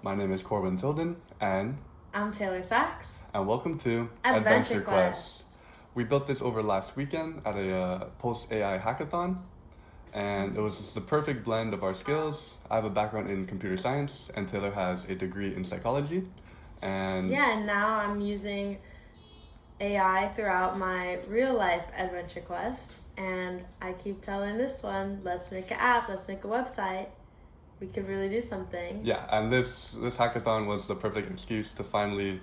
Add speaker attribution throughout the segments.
Speaker 1: My name is Corwin Tilden, and
Speaker 2: I'm Taylor Sachs.
Speaker 1: welcome to
Speaker 2: Adventure Quest.
Speaker 1: We built this over last weekend at a Pulse AI Hackathon, and it was just the perfect blend of our skills. I have a background in computer science, and Taylor has a degree in psychology. And
Speaker 2: and now I'm using AI throughout my real life adventure quest, and I keep telling this one, let's make an app, let's make a website. We could really do something.
Speaker 1: yeah, and this hackathon was the perfect excuse to finally,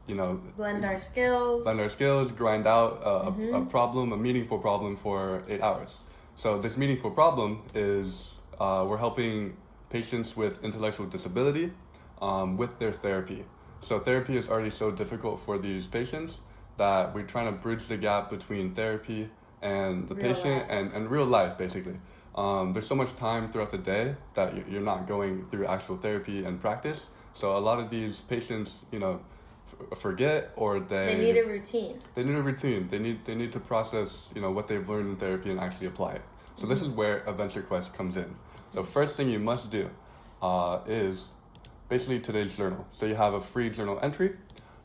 Speaker 2: Blend our skills.
Speaker 1: grind out a problem, a meaningful problem for 8 hours. So this meaningful problem is we're helping patients with intellectual disability with their therapy. So therapy is already so difficult for these patients that we're trying to bridge the gap between therapy and the
Speaker 2: Real
Speaker 1: patient
Speaker 2: life.
Speaker 1: and real life, basically. There's so much time throughout the day that you're not going through actual therapy and practice. So a lot of these patients, forget, or
Speaker 2: They need a routine.
Speaker 1: they need a routine. They need to process, what they've learned in therapy and actually apply it. So this is where Adventure Quest comes in. So first thing you must do is basically today's journal. So you have a free journal entry,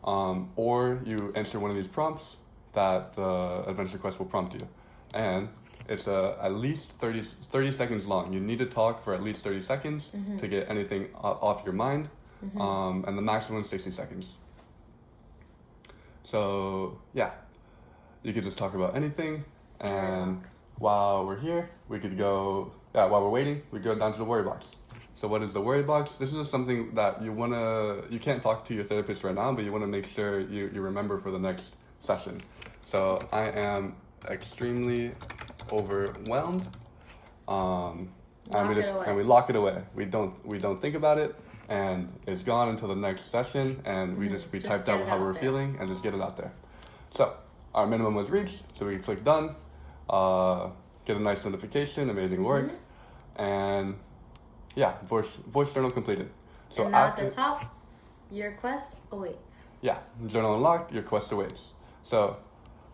Speaker 1: or you enter one of these prompts that the Adventure Quest will prompt you. And it's at least 30 seconds long. You need to talk for at least 30 seconds to get anything off your mind, and the maximum is 60 seconds. So yeah, you could just talk about anything, and
Speaker 2: Relax.
Speaker 1: while we're here, we could go. Yeah, while we're waiting, we go down to the worry box. So what is the worry box? This is just something that you can't talk to your therapist right now, but you wanna make sure you remember for the next session. So I am extremely overwhelmed, and
Speaker 2: Lock it away.
Speaker 1: we lock it away. We don't think about it, and it's gone until the next session, and we
Speaker 2: Just
Speaker 1: typed
Speaker 2: get
Speaker 1: out
Speaker 2: it
Speaker 1: how
Speaker 2: out
Speaker 1: we're
Speaker 2: there.
Speaker 1: feeling and just get it out there. So our minimum was reached, so we can click done, get a nice notification, amazing work, and yeah, voice journal completed. So
Speaker 2: And now at the top, your quest awaits.
Speaker 1: yeah, journal unlocked, your quest awaits. So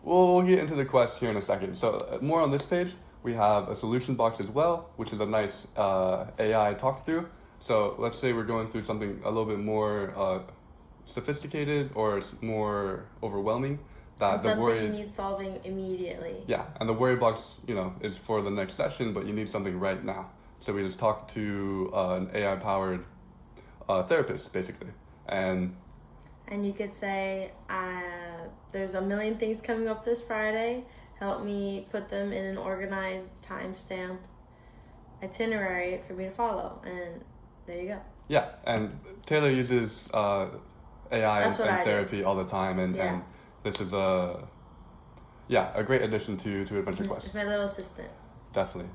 Speaker 1: we'll get into the quest here in a second. So more on this page, we have a solution box as well, which is a nice AI talk through. So let's say we're going through something a little bit more sophisticated or more overwhelming. That
Speaker 2: And
Speaker 1: the
Speaker 2: something
Speaker 1: worry,
Speaker 2: you need solving immediately.
Speaker 1: yeah, and the worry box, is for the next session, but you need something right now. So we just talk to an AI powered therapist, basically, and
Speaker 2: And you could say, there's a million things coming up this Friday. Help me put them in an organized timestamp itinerary for me to follow. And there you go.
Speaker 1: yeah, and Taylor uses AI
Speaker 2: That's what I
Speaker 1: and
Speaker 2: do.
Speaker 1: therapy all the time, and this is a great addition to Adventure
Speaker 2: It's
Speaker 1: Quest.
Speaker 2: my little assistant.
Speaker 1: Definitely.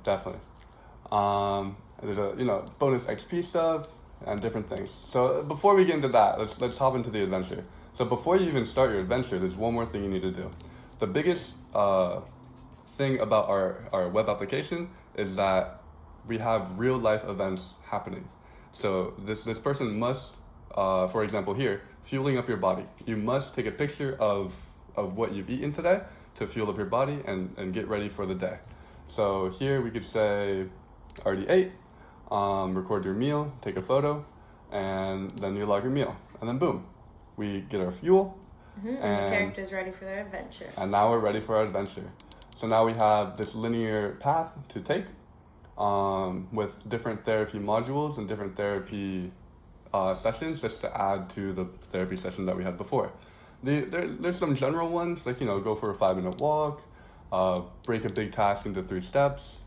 Speaker 1: There's a bonus XP stuff and different things. So before we get into that, let's hop into the adventure. So before you even start your adventure, there's one more thing you need to do. The biggest thing about our web application is that we have real life events happening. So this person must, for example here, fueling up your body. You must take a picture of what you've eaten today to fuel up your body and get ready for the day. So here we could say, already ate, record your meal, take a photo, and then you log your meal. And then boom, we get our fuel.
Speaker 2: And the character's ready for their adventure.
Speaker 1: And now we're ready for our adventure. So now we have this linear path to take with different therapy modules and different therapy sessions just to add to the therapy session that we had before. There's some general ones, like, go for a 5-minute walk, break a big task into 3 steps,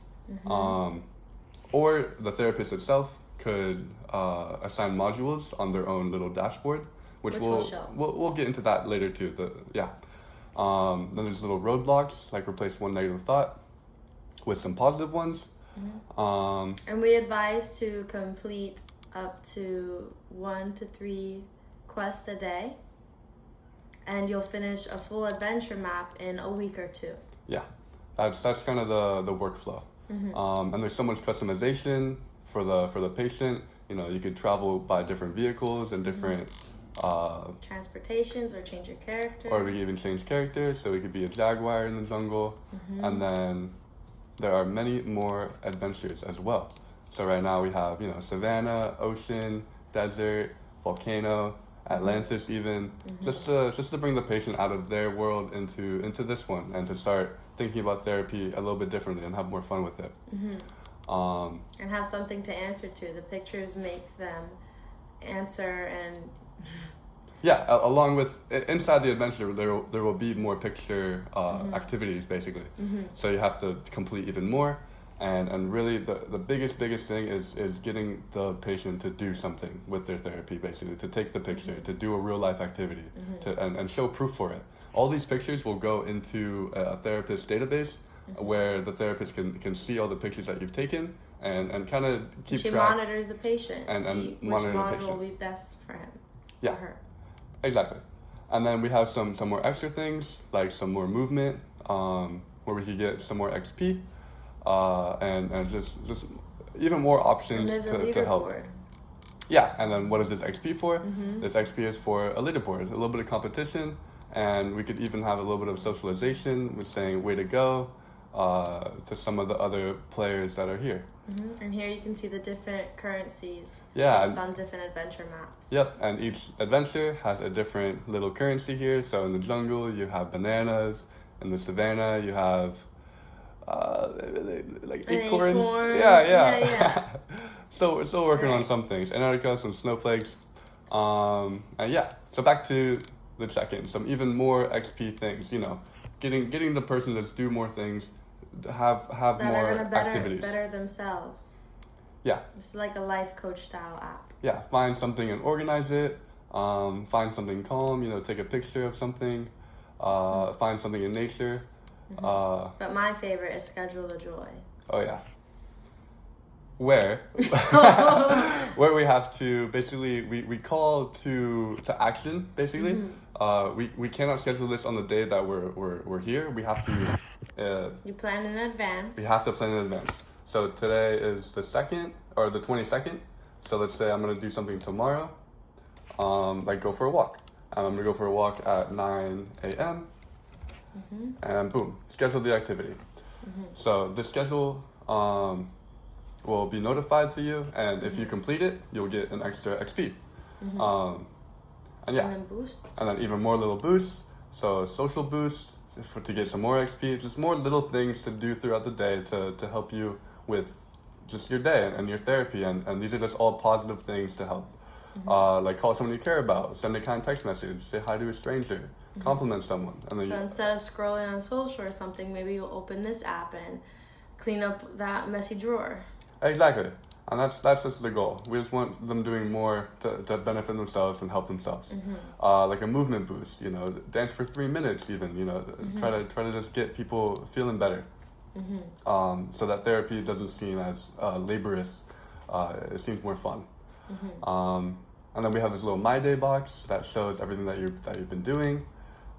Speaker 1: or the therapist itself could assign modules on their own little dashboard, which
Speaker 2: will show.
Speaker 1: We'll get into that later too. Then there's little roadblocks, like replace one negative thought with some positive ones.
Speaker 2: And we advise to complete up to 1 to 3 quests a day. And you'll finish a full adventure map in a week or 2.
Speaker 1: Yeah, that's kind of the workflow. And there's so much customization for the patient. You could travel by different vehicles and different
Speaker 2: Transportations, or change your character.
Speaker 1: or we could even change characters, so we could be a jaguar in the jungle, and then there are many more adventures as well. So right now we have savannah, ocean, desert, volcano, Atlantis even, just to bring the patient out of their world into this one and to start thinking about therapy a little bit differently and have more fun with it.
Speaker 2: And have something to answer to. The pictures make them answer and...
Speaker 1: Yeah, along with, inside the adventure, there will be more picture activities, basically. So you have to complete even more. And really, the biggest thing is getting the patient to do something with their therapy, basically, to take the picture, to do a real-life activity, and show proof for it. All these pictures will go into a therapist database where the therapist can see all the pictures that you've taken and kind of keep
Speaker 2: she
Speaker 1: track.
Speaker 2: monitors the patient
Speaker 1: And
Speaker 2: see
Speaker 1: monitor
Speaker 2: which
Speaker 1: the
Speaker 2: module
Speaker 1: patient.
Speaker 2: will be best for him or her.
Speaker 1: Exactly. And then we have some more extra things, like some more movement, where we could get some more XP, and just even more options
Speaker 2: and there's
Speaker 1: to help.
Speaker 2: leaderboard.
Speaker 1: Yeah, and then what is this XP for? This XP is for a leaderboard, a little bit of competition, and we could even have a little bit of socialization with saying "way to go" to some of the other players that are here.
Speaker 2: And here you can see the different currencies
Speaker 1: Yeah,
Speaker 2: based on different adventure maps.
Speaker 1: Yep, and each adventure has a different little currency here. So in the jungle, you have bananas. In the savannah, you have like acorns. Yeah. So we're still working on some things. Antarctica, some snowflakes. And yeah, so back to the check-in. Some even more XP things, getting the person to do more things, have
Speaker 2: that
Speaker 1: more
Speaker 2: are gonna
Speaker 1: activities.
Speaker 2: better themselves.
Speaker 1: Yeah.
Speaker 2: It's like a life coach style app.
Speaker 1: Yeah, find something and organize it. Find something calm, take a picture of something. Find something in nature.
Speaker 2: But my favorite is Schedule the Joy.
Speaker 1: Oh yeah. Where we have to basically we call to action basically. We cannot schedule this on the day that we're here. We have to
Speaker 2: you plan in advance.
Speaker 1: We have to plan in advance. So today is the 2nd or the 22nd. So let's say I'm gonna do something tomorrow. Like go for a walk. I'm gonna go for a walk at 9 a.m. And boom, schedule the activity. So the schedule will be notified to you, and if you complete it, you'll get an extra XP. And yeah,
Speaker 2: and then boosts.
Speaker 1: And then even more little boosts. So social boosts to get some more XP. Just more little things to do throughout the day to help you with just your day and your therapy. And these are just all positive things to help. Like call someone you care about, send a kind text message, say hi to a stranger, compliment someone. And then
Speaker 2: instead of scrolling on social or something, maybe you'll open this app and clean up that messy drawer.
Speaker 1: Exactly. And that's just the goal. We just want them doing more to benefit themselves and help themselves. Like a movement boost, dance for 3 minutes even, try to just get people feeling better. So that therapy doesn't seem as laborious. It seems more fun. And then we have this little My Day box that shows everything that you've been doing.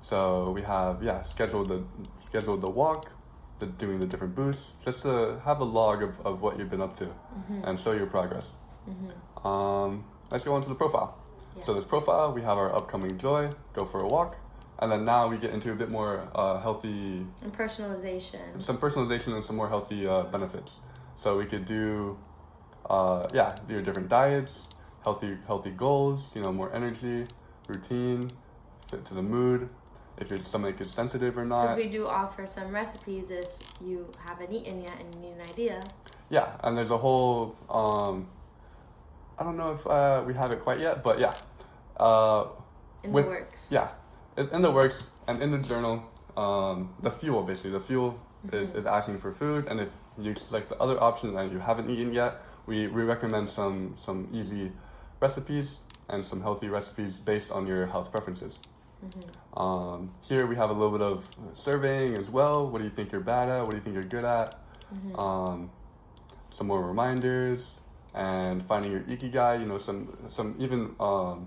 Speaker 1: So we have scheduled the walk, doing the different boosts, just to have a log of what you've been up to and show your progress. Let's go on to the profile. Yeah. So this profile, we have our upcoming joy, go for a walk, and then now we get into a bit more healthy
Speaker 2: and personalization.
Speaker 1: Some personalization and some more healthy benefits. So we could do your different diets, healthy goals, more energy, routine, fit to the mood, if your stomach is sensitive or not.
Speaker 2: Because we do offer some recipes if you haven't eaten yet and you need an idea.
Speaker 1: Yeah, and there's a whole, I don't know if we have it quite yet, but yeah.
Speaker 2: In the works.
Speaker 1: Yeah, in the works and in the journal, the fuel is asking for food, and if you select the other option and you haven't eaten yet, we recommend some easy recipes and some healthy recipes based on your health preferences. Here we have a little bit of surveying as well. What do you think you're bad at? What do you think you're good at? Some more reminders and finding your ikigai. Some even
Speaker 2: or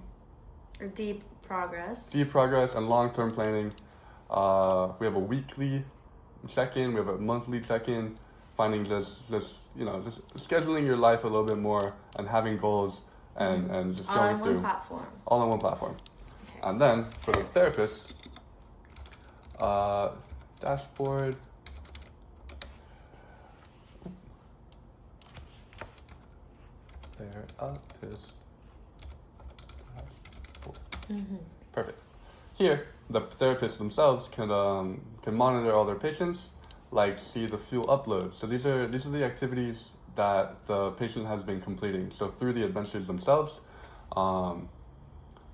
Speaker 2: deep progress.
Speaker 1: Deep progress and long-term planning. We have a weekly check-in. We have a monthly check-in. Finding just scheduling your life a little bit more and having goals and just going through all on one platform. And then for the therapist, dashboard. Therapist Perfect. Here, the therapists themselves can monitor all their patients, like see the fuel upload. So these are the activities that the patient has been completing. So through the adventures themselves,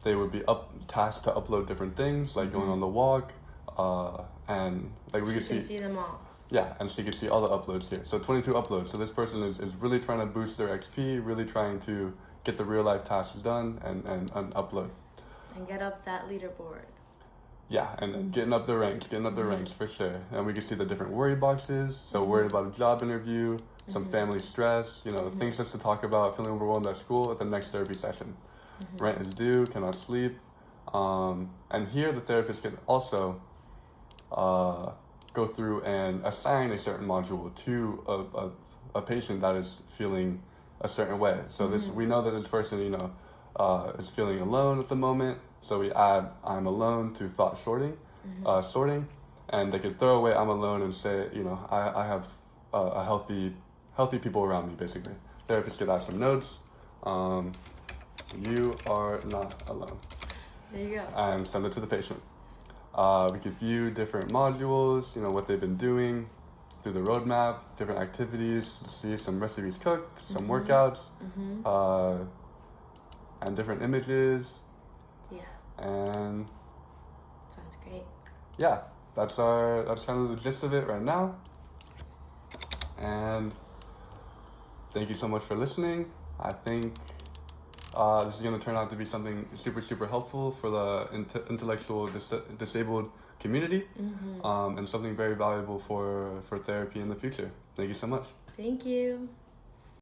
Speaker 1: they would be tasked to upload different things, like going on the walk, and like we
Speaker 2: can see them all.
Speaker 1: Yeah, and so you can see all the uploads here. So 22 uploads. So this person is really trying to boost their XP, really trying to get the real life tasks done and upload.
Speaker 2: And get up that leaderboard.
Speaker 1: Yeah, and getting up the ranks for sure. And we can see the different worry boxes. So worried about a job interview, some family stress, things just to talk about, feeling overwhelmed at school at the next therapy session. Rent is due, cannot sleep. And here the therapist can also go through and assign a certain module to a patient that is feeling a certain way. So we know that this person, is feeling alone at the moment. So we add I'm alone to thought sorting, and they can throw away I'm alone and say, I have a healthy people around me, basically. Therapist could add some notes. You are not alone.
Speaker 2: There you go.
Speaker 1: And send it to the patient. We could view different modules, what they've been doing through the roadmap, different activities, see some recipes cooked, some workouts, and different images.
Speaker 2: Yeah.
Speaker 1: And
Speaker 2: sounds great.
Speaker 1: Yeah, that's kind of the gist of it right now. And thank you so much for listening. I think this is going to turn out to be something super, super helpful for the intellectual disabled community, and something very valuable for therapy in the future. Thank you so much.
Speaker 2: Thank you.